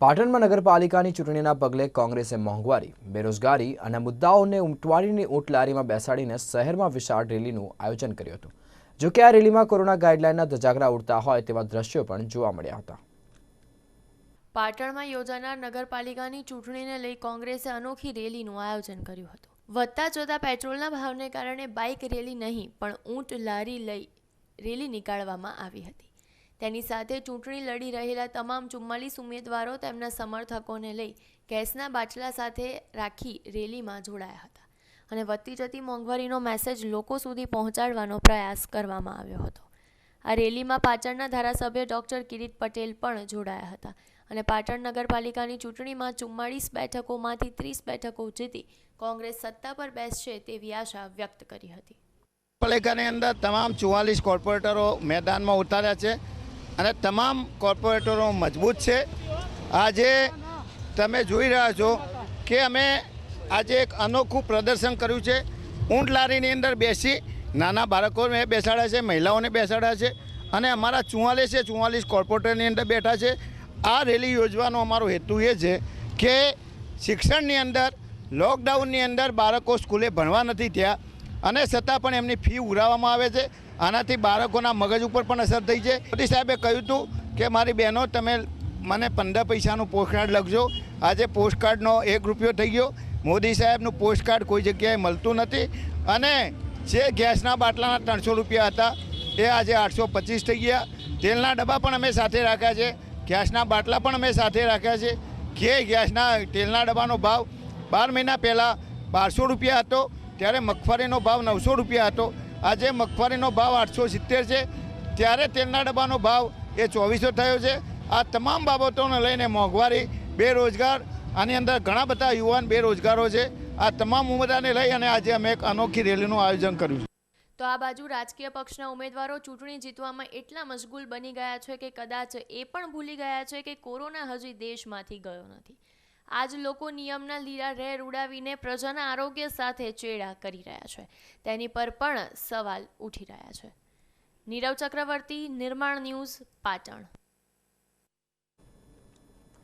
પાટણમાં નગરપાલિકાની ચૂંટણીના પગલે કોંગ્રેસે મોંઘવારી, બેરોજગારી અને મુદ્દાઓને ઉમટવાડીની ઊંટ લારીમાં બેસાડીને શહેરમાં વિશાળ રેલીનું આયોજન કર્યું હતું। જો કે આ રેલીમાં કોરોના ગાઈડલાઈનના ધજાગરા ઉડતા હોય તેવા દ્રશ્યો પણ જોવા મળ્યા હતા। પાટણમાં યોજાનાર નગરપાલિકાની ચૂંટણીને લઈ કોંગ્રેસે અનોખી રેલીનું આયોજન કર્યું હતું। વધતા જતા પેટ્રોલના ભાવને કારણે બાઇક રેલી નહીં પણ ઊંટ લારી લઈ રેલી નીકાળવામાં આવી હતી। તેની સાથે ચૂંટણી લડી રહેલા તમામ 44 ઉમેદવારો તેમના સમર્થકોને લઈ ગેસના બાટલા સાથે રાખી રેલીમાં જોડાયા હતા અને વધતી જતી મોંઘવારીનો મેસેજ લોકો સુધી પહોંચાડવાનો પ્રયાસ કરવામાં આવ્યો હતો। આ રેલીમાં પાટણના ધારાસભ્ય ડોક્ટર કિરીટ પટેલ પણ જોડાયા હતા અને પાટણ નગરપાલિકાની ચૂંટણીમાં 44 બેઠકોમાંથી 30 બેઠકો જીતી કોંગ્રેસ સત્તા પર બેસશે તેવી આશા વ્યક્ત કરી હતી। પાલિકાની અંદર તમામ 44 કોર્પોરેટરો મેદાનમાં ઉતાર્યા છે અને તમામ કોર્પોરેટરો મજબૂત છે। આજે તમે જોઈ રહ્યા છો કે અમે આજે એક અનોખું પ્રદર્શન કર્યું છે। ઊંટ લારીની અંદર બેસી નાના બાળકોને બેસાડ્યા છે, મહિલાઓને બેસાડ્યા છે અને અમારા 44 કોર્પોરેટરની અંદર બેઠા છે। આ રેલી યોજવાનો અમારો હેતુ એ છે કે શિક્ષણની અંદર લોકડાઉનની અંદર બાળકો સ્કૂલે ભણવા નથી થયા અને છતાં પણ એમની ફી ઉઘરાવવામાં આવે છે। આનાથી બાળકોના મગજ ઉપર પણ અસર થઈ છે। મોદી સાહેબે કહ્યું હતું કે મારી બહેનો તમે મને 15 પૈસાનું પોસ્ટકાર્ડ લખજો। આજે પોસ્ટકાર્ડનો 1 રૂપિયો થઈ ગયો। મોદી સાહેબનું પોસ્ટકાર્ડ કોઈ જગ્યાએ મળતું નથી અને જે ગેસના બાટલાના 300 રૂપિયા હતા એ આજે 825 થઈ ગયા। તેલના ડબ્બા પણ અમે સાથે રાખ્યા છે, ગેસના બાટલા પણ અમે સાથે રાખ્યા છે કે ગેસના તેલના ડબ્બાનો ભાવ 12 મહિના પહેલાં 1200 રૂપિયા હતો, ત્યારે મગફળીનો ભાવ 900 રૂપિયા હતો। આજે મગફળીનો ભાવ 870 છે, ત્યારે તેલના ડબ્બાનો ભાવ એ 2400 થયો છે। આ તમામ બાબતોને લઈને મોંઘવારી, બેરોજગાર, આની અંદર ઘણા બધા યુવાન બેરોજગારો છે। આ તમામ મુદ્દાને લઈ અને આજે અમે એક અનોખી રેલીનું આયોજન કર્યું છે। તો આ બાજુ રાજકીય પક્ષના ઉમેદવારો ચૂંટણી જીતવામાં એટલા મશગુલ બની ગયા છે કે કદાચ એ પણ ભૂલી ગયા છે કે કોરોના હજી દેશમાંથી ગયો નથી। આજ લોકો નિયમના લીરા રેર ઉડાવીને પ્રજાના આરોગ્ય સાથે ચેડા કરી રહ્યા છે, તેની પર પણ સવાલ ઉઠી રહ્યા છે। નીરવ ચક્રવર્તી, નિર્માણ ન્યૂઝ, પાટણ।